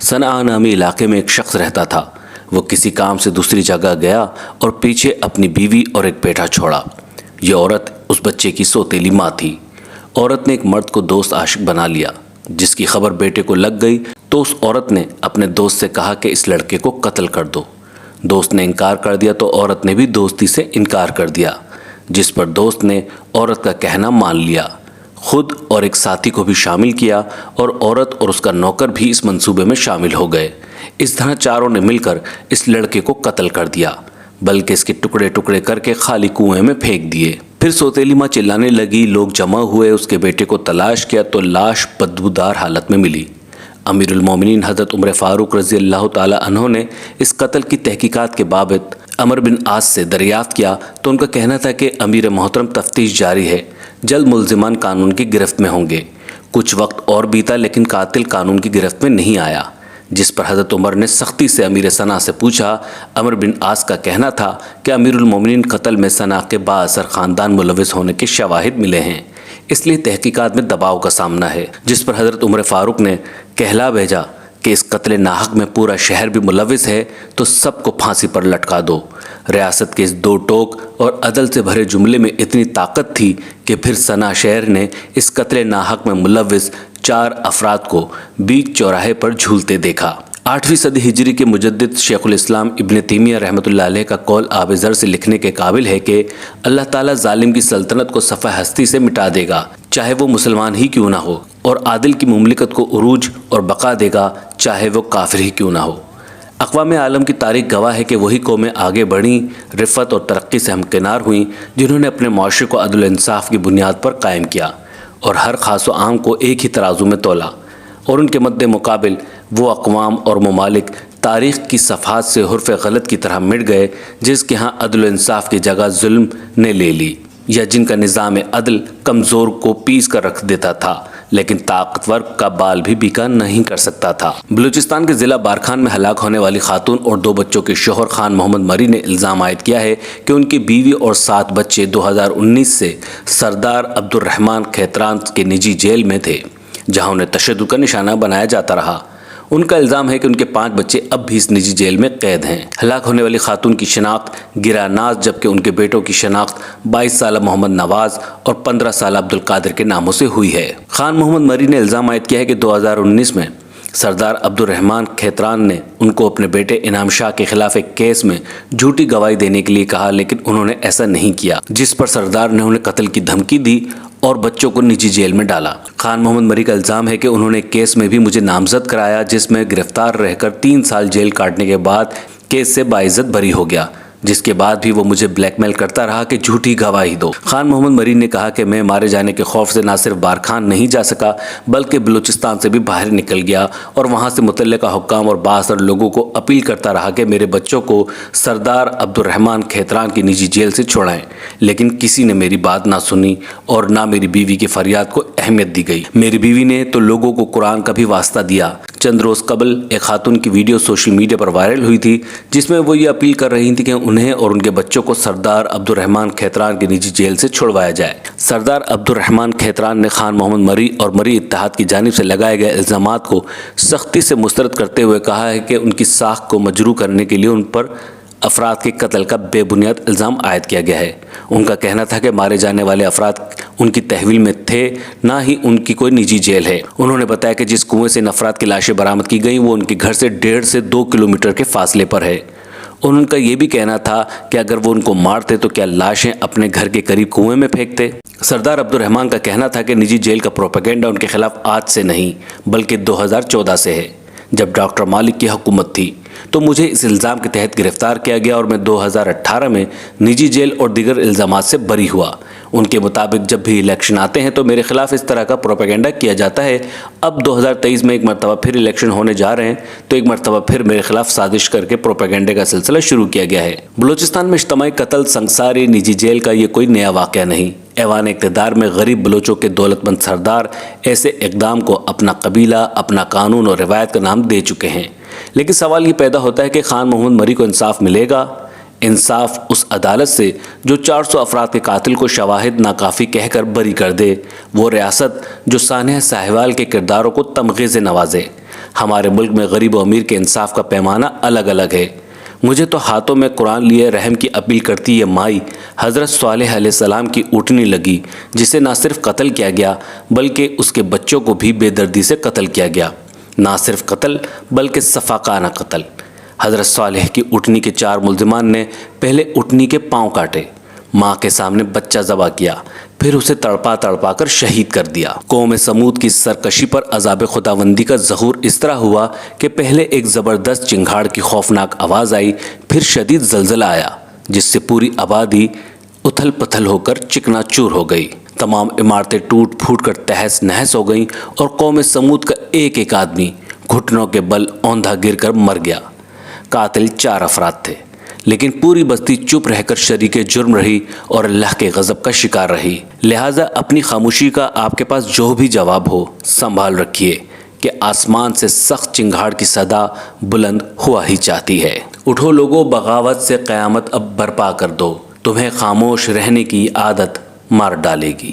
صنعاء نامی علاقے میں ایک شخص رہتا تھا۔ وہ کسی کام سے دوسری جگہ گیا اور پیچھے اپنی بیوی اور ایک بیٹا چھوڑا۔ یہ عورت اس بچے کی سوتیلی ماں تھی۔ عورت نے ایک مرد کو دوست عاشق بنا لیا۔ جس کی خبر بیٹے کو لگ گئی تو اس عورت نے اپنے دوست سے کہا کہ اس لڑکے کو قتل کر دو۔ دوست نے انکار کر دیا تو عورت نے بھی دوستی سے انکار کر دیا، جس پر دوست نے عورت کا کہنا مان لیا، خود اور ایک ساتھی کو بھی شامل کیا اور عورت اور اس کا نوکر بھی اس منصوبے میں شامل ہو گئے۔ اس طرح چاروں نے مل کر اس لڑکے کو قتل کر دیا، بلکہ اس کے ٹکڑے ٹکڑے کر کے خالی کنویں میں پھینک دیے۔ پھر سوتیلی ماں چلانے لگی، لوگ جمع ہوئے، اس کے بیٹے کو تلاش کیا تو لاش بدبودار حالت میں ملی۔ امیر المومنین حضرت عمر فاروق رضی اللہ تعالی عنہ نے اس قتل کی تحقیقات کے بابت عمرو بن عاص سے دریافت کیا تو ان کا کہنا تھا کہ امیر محترم تفتیش جاری ہے، جلد ملزمان قانون کی گرفت میں ہوں گے۔ کچھ وقت اور بیتا لیکن قاتل قانون کی گرفت میں نہیں آیا، جس پر حضرت عمر نے سختی سے امیر صنعاء سے پوچھا۔ عمرو بن عاص کا کہنا تھا کہ امیر المومنین قتل میں صنعاء کے بااثر خاندان ملوث ہونے کے شواہد ملے ہیں، اس لیے تحقیقات میں دباؤ کا سامنا ہے، جس پر حضرت عمر فاروق نے کہلا بھیجا کہ اس قتل ناحق میں پورا شہر بھی ملوث ہے تو سب کو پھانسی پر لٹکا دو۔ ریاست کے اس دو ٹوک اور عدل سے بھرے جملے میں اتنی طاقت تھی کہ پھر صنعاء شہر نے اس قتل ناحق میں ملوث 4 افراد کو بیچ چوراہے پر جھولتے دیکھا۔ 8ویں صدی ہجری کے مجدد شیخ الاسلام ابن تیمیہ رحمۃ اللہ علیہ کا قول آب زر سے لکھنے کے قابل ہے کہ اللہ تعالیٰ ظالم کی سلطنت کو صفحہ ہستی سے مٹا دے گا، چاہے وہ مسلمان ہی کیوں نہ ہو، اور عادل کی مملکت کو عروج اور بقا دے گا، چاہے وہ کافر ہی کیوں نہ ہو۔ اقوام عالم کی تاریخ گواہ ہے کہ وہی قومیں آگے بڑھیں، رفت اور ترقی سے ہمکنار ہوئیں، جنہوں نے اپنے معاشرے کو عدل و انصاف کی بنیاد پر قائم کیا اور ہر خاص و عام کو ایک ہی ترازو میں تولا، اور ان کے مد مقابل وہ اقوام اور ممالک تاریخ کی صفحات سے حرف غلط کی طرح مٹ گئے جس کے ہاں عدل و انصاف کی جگہ ظلم نے لے لی، یا جن کا نظام عدل کمزور کو پیس کر رکھ دیتا تھا لیکن طاقتور کا بال بھی بیکا نہیں کر سکتا تھا۔ بلوچستان کے ضلع بارکھان میں ہلاک ہونے والی خاتون اور 2 بچوں کے شوہر خان محمد مری نے الزام عائد کیا ہے کہ ان کی بیوی اور 7 بچے 2019 سے سردار عبد الرحمن کھیتران کے نجی جیل میں تھے، جہاں انہیں تشدد کا نشانہ بنایا جاتا رہا۔ ان کا الزام ہے کہ ان کے 5 بچے اب بھی اس نجی جیل میں قید ہیں۔ ہلاک ہونے والی خاتون کی شناخت گرا ناز، جبکہ ان کے بیٹوں کی شناخت 22 سالہ محمد نواز اور 15 سالہ عبد القادر کے ناموں سے ہوئی ہے۔ خان محمد مری نے الزام عائد کیا ہے کہ 2019 میں سردار عبد الرحمن کھیتران نے ان کو اپنے بیٹے انعام شاہ کے خلاف ایک کیس میں جھوٹی گواہی دینے کے لیے کہا، لیکن انہوں نے ایسا نہیں کیا، جس پر سردار نے انہیں قتل کی دھمکی دی اور بچوں کو نجی جیل میں ڈالا۔ خان محمد مری کا الزام ہے کہ انہوں نے کیس میں بھی مجھے نامزد کرایا، جس میں گرفتار رہ کر 3 سال جیل کاٹنے کے بعد کیس سے باعزت بری ہو گیا، جس کے بعد بھی وہ مجھے بلیک میل کرتا رہا کہ جھوٹی گواہی دو۔ خان محمد مری نے کہا کہ میں مارے جانے کے خوف سے نہ صرف بارکھان نہیں جا سکا بلکہ بلوچستان سے بھی باہر نکل گیا اور وہاں سے متعلقہ حکام اور بااثر لوگوں کو اپیل کرتا رہا کہ میرے بچوں کو سردار عبد الرحمن کھیتران کی نجی جیل سے چھوڑائیں، لیکن کسی نے میری بات نہ سنی اور نہ میری بیوی کی فریاد کو اہمیت دی گئی۔ میری بیوی نے تو لوگوں کو قرآن کا بھی واسطہ دیا۔ چند روز قبل ایک خاتون کی ویڈیو سوشل میڈیا پر وائرل ہوئی تھی جس میں وہ یہ اپیل کر رہی تھی کہ انہیں اور ان کے بچوں کو سردار عبد الرحمن کھیتران کی نجی جیل سے چھڑوایا جائے۔ سردار عبد الرحمن کھیتران نے خان محمد مری اور مری اتحاد کی جانب سے لگائے گئے الزامات کو سختی سے مسترد کرتے ہوئے کہا ہے کہ ان کی ساکھ کو مجروح کرنے کے لیے ان پر افراد کے قتل کا بے بنیاد الزام عائد کیا گیا ہے۔ ان کا کہنا تھا کہ مارے جانے والے افراد ان کی تحویل میں تھے، نہ ہی ان کی کوئی نجی جیل ہے۔ انہوں نے بتایا کہ جس کنویں سے ان افراد کی لاشیں برآمد کی گئیں وہ ان کے گھر سے 1.5 سے 2 کلومیٹر کے فاصلے پر ہے۔ ان کا یہ بھی کہنا تھا کہ اگر وہ ان کو مارتے تو کیا لاشیں اپنے گھر کے قریب کنویں میں پھینکتے۔ سردار عبد الرحمن کا کہنا تھا کہ نجی جیل کا پروپیگنڈا ان کے خلاف آج سے نہیں بلکہ 2014 سے ہے، جب ڈاکٹر مالک کی حکومت تھی، تو مجھے اس الزام کے تحت گرفتار کیا گیا اور میں 2018 میں نجی جیل اور دیگر الزامات سے بری ہوا۔ ان کے مطابق جب بھی الیکشن آتے ہیں تو میرے خلاف اس طرح کا پروپیگنڈا کیا جاتا ہے۔ اب 2023 میں ایک مرتبہ پھر الیکشن ہونے جا رہے ہیں تو ایک مرتبہ پھر میرے خلاف سازش کر کے پروپیگنڈے کا سلسلہ شروع کیا گیا ہے۔ بلوچستان میں اجتماعی قتل، سنگساری، نجی جیل کا یہ کوئی نیا واقعہ نہیں۔ ایوان اقتدار میں غریب بلوچوں کے دولت مند سردار ایسے اقدام کو اپنا قبیلہ، اپنا قانون اور روایت کا نام دے چکے ہیں، لیکن سوال یہ پیدا ہوتا ہے کہ خان محمد مری کو انصاف ملے گا؟ انصاف اس عدالت سے جو 400 افراد کے قاتل کو شواہد ناکافی کہہ کر بری کر دے، وہ ریاست جو سانحہ ساہیوال کے کرداروں کو تمغے سے نوازے، ہمارے ملک میں غریب و امیر کے انصاف کا پیمانہ الگ الگ ہے۔ مجھے تو ہاتھوں میں قرآن لیے رحم کی اپیل کرتی یہ مائی حضرت صالح علیہ السلام کی اونٹنی لگی، جسے نہ صرف قتل کیا گیا بلکہ اس کے بچوں کو بھی بے دردی سے قتل کیا گیا۔ نہ صرف قتل بلکہ صفاقانہ قتل۔ حضرت صالح کی اونٹنی کے 4 ملزمان نے پہلے اونٹنی کے پاؤں کاٹے، ماں کے سامنے بچہ ذبح کیا، پھر اسے تڑپا تڑپا کر شہید کر دیا۔ قوم سمود کی سرکشی پر عذاب خداوندی کا ظہور اس طرح ہوا کہ پہلے ایک زبردست چنگھاڑ کی خوفناک آواز آئی، پھر شدید زلزلہ آیا جس سے پوری آبادی اتھل پتھل ہو کر چکنا چور ہو گئی۔ تمام عمارتیں ٹوٹ پھوٹ کر تہس نہس ہو گئیں اور قوم سمود کا ایک ایک آدمی گھٹنوں کے بل اوندھا گر کر مر گیا۔ قاتل 4 افراد تھے، لیکن پوری بستی چپ رہ کر شریک جرم رہی اور اللہ کے غضب کا شکار رہی۔ لہٰذا اپنی خاموشی کا آپ کے پاس جو بھی جواب ہو سنبھال رکھیے کہ آسمان سے سخت چنگھاڑ کی صدا بلند ہوا ہی چاہتی ہے۔ اٹھو لوگو، بغاوت سے قیامت اب برپا کر دو، تمہیں خاموش رہنے کی عادت مار ڈالے گی۔